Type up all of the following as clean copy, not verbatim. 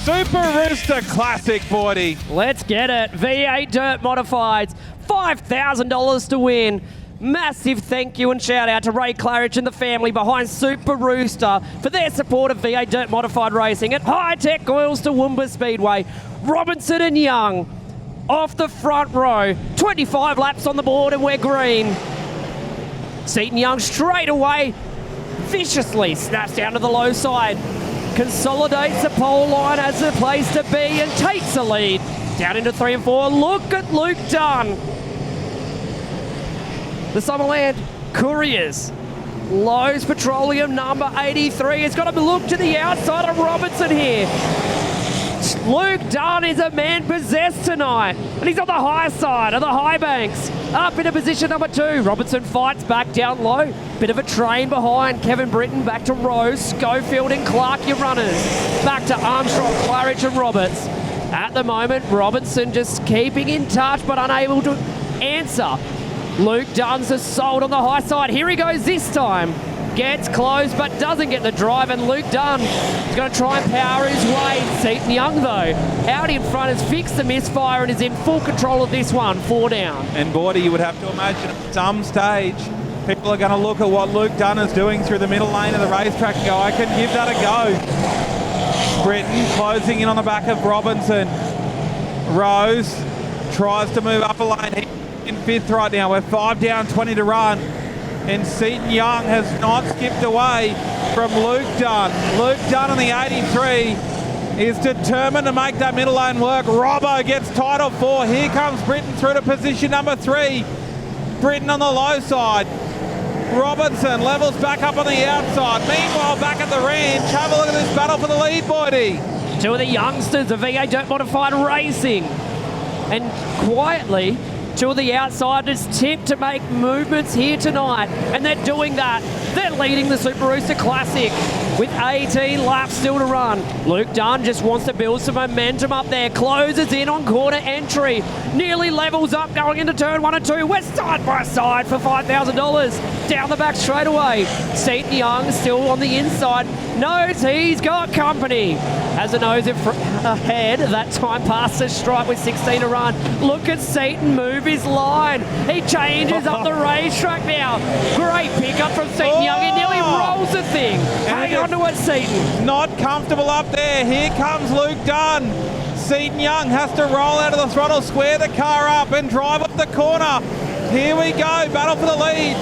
Super Rooster Classic, Boydie. Let's get it. V8 Dirt Modifieds, $5,000 to win. Massive thank you and shout out to Ray Claridge and the family behind Super Rooster for their support of V8 Dirt Modified Racing at High Tech Oils Toowoomba Speedway. Robinson and Young off the front row. 25 laps on the board and we're green. Seaton Young straight away, viciously snaps down to the low side. Consolidates the pole line as the place to be and takes the lead. Down into 3 and 4. Look at Luke Dunn. The Summerland Couriers. Lowe's Petroleum number 83 has got to look to the outside of Robinson here. Luke Dunn is a man possessed tonight, and he's on the high side of the high banks. Up into position number 2. Robinson fights back down low. Bit of a train behind. Kevin Britton back to Rose. Schofield and Clark, your runners. Back to Armstrong, Claridge and Roberts. At the moment, Robinson just keeping in touch but unable to answer. Luke Dunn's sold on the high side. Here he goes this time. Gets close but doesn't get the drive, and Luke Dunn is going to try and power his way. Seaton Young, though, out in front, has fixed the misfire and is in full control of this one. 4 down. And Boydie, you would have to imagine at some stage people are going to look at what Luke Dunn is doing through the middle lane of the racetrack and go, I can give that a go. Britton closing in on the back of Robinson. Rose tries to move up a lane. He's in 5th right now. We're 5 down, 20 to run. And Seaton Young has not skipped away from Luke Dunn. Luke Dunn on the 83 is determined to make that middle lane work. Robbo gets tight of 4. Here comes Britton through to position number 3. Britton on the low side. Robinson levels back up on the outside. Meanwhile, back at the ranch, have a look at this battle for the lead, Boydie. 2 of the youngsters of V8 Dirt Modified Racing. And quietly, 2 of the outsiders tipped to make movements here tonight, and they're doing that. They're leading the Super Rooster Classic with 18 laps still to run. Luke Dunn just wants to build some momentum up there. Closes in on corner entry. Nearly levels up going into turn 1 and 2. We're side by side for $5,000. Down the back straight away. Seaton Young still on the inside. Knows he's got company. Has a nose ahead. That time past the stripe with 16 to run. Look at Seaton move his line. He changes up the racetrack now. Great pickup from Seaton Young. He nearly rolls the thing. Hang on to it, Seaton. Not comfortable up there. Here comes Luke Dunn. Seaton Young has to roll out of the throttle, square the car up and drive up the corner. Here we go, battle for the lead.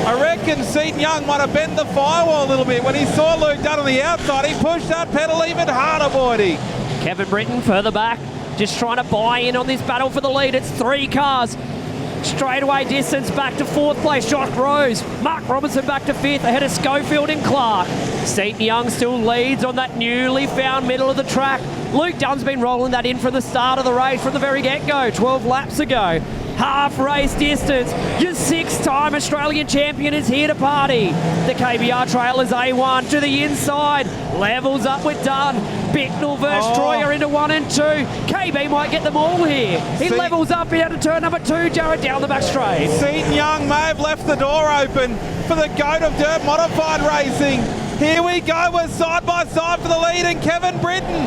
I reckon Seaton Young might have bent the firewall a little bit when he saw Luke Dunn on the outside. He pushed that pedal even harder, Boydie. Kevin Britton further back, just trying to buy in on this battle for the lead. It's 3 cars. Straightaway distance back to 4th place, Josh Rose. Mark Robinson back to 5th, ahead of Schofield and Clark. Seaton Young still leads on that newly found middle of the track. Luke Dunn's been rolling that in from the start of the race, from the very get-go, 12 laps ago. Half race distance. Your 6-time Australian champion is here to party. The KBR Trailers A1 to the inside. Levels up with Dunn. Bicknell versus Troyer into 1 and 2. KB might get them all here. He levels up into turn number 2. Jared down the back straight. Seaton Young may have left the door open for the GOAT of Dirt Modified Racing. Here we go. We're side by side for the lead, and Kevin Britton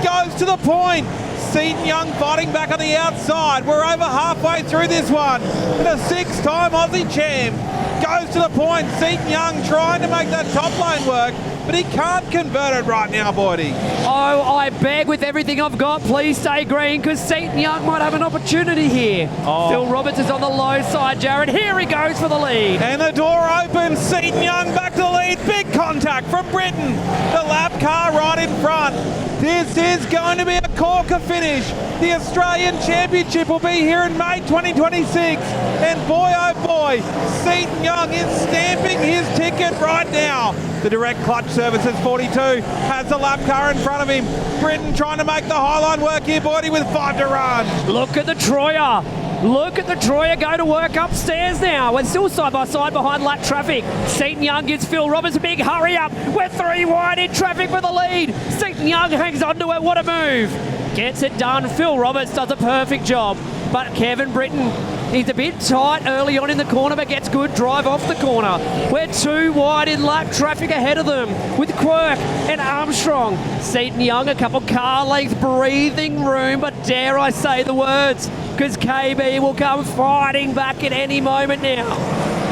goes to the point. Seaton Young fighting back on the outside. We're over halfway through this one. And a 6-time Aussie champ goes to the point. Seaton Young trying to make that top lane work, but he can't convert it right now, Boydie. Oh, I beg with everything I've got, please stay green, because Seaton Young might have an opportunity here. Phil Roberts is on the low side, Jared. Here he goes for the lead. And the door opens. Seaton Young back to the lead. Big contact from Britton. The lap car right in front. This is going to be a corker finish. The Australian Championship will be here in May 2026. And boy, oh boy, Seaton Young is stamping his ticket right now. The direct clutch services 42 has the lap car in front of him. Britton trying to make the highline work here, Boydie, with 5 to run. Look at the Troyer. Look at the Troyer go to work upstairs now. We're still side by side behind lap traffic. Seaton Young gives Phil Roberts a big hurry up. We're 3 wide in traffic for the lead. Seaton Young hangs on to it. What a move. Gets it done. Phil Roberts does a perfect job. But Kevin Britton He's a bit tight early on in the corner, but gets good drive off the corner. We're 2 wide in lap traffic ahead of them with Quirk and Armstrong. Seton Young, a couple car lengths breathing room, but dare I say the words, because KB will come fighting back at any moment now.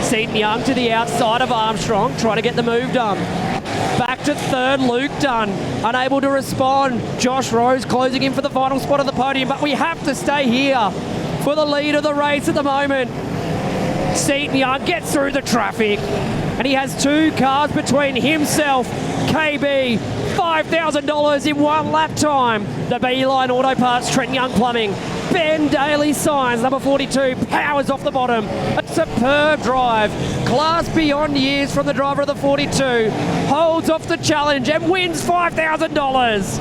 Seton Young to the outside of Armstrong, trying to get the move done. Back to third, Luke Dunn, unable to respond. Josh Rose closing in for the final spot on the podium, but we have to stay here for the lead of the race at the moment. Seton Young gets through the traffic, and he has 2 cars between himself, KB, $5,000 in 1 lap time. The Beeline Auto Parts, Trent Young Plumbing. Ben Daly Signs, number 42, powers off the bottom. A superb drive. Class beyond years from the driver of the 42. Holds off the challenge and wins $5,000.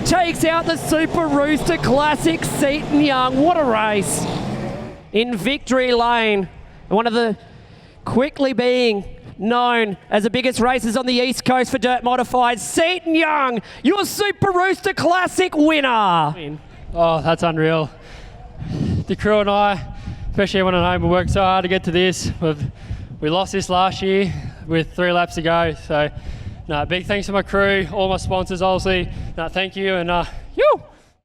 Takes out the Super Rooster Classic, Seton Young. What a race. In victory lane, one of the quickly being known as the biggest races on the East Coast for dirt modified, Seton Young, your Super Rooster Classic winner. Oh, that's unreal. The crew and I, especially everyone at home, we worked so hard to get to this. We lost this last year with 3 laps to go. So, big thanks to my crew, all my sponsors, obviously. Thank you, and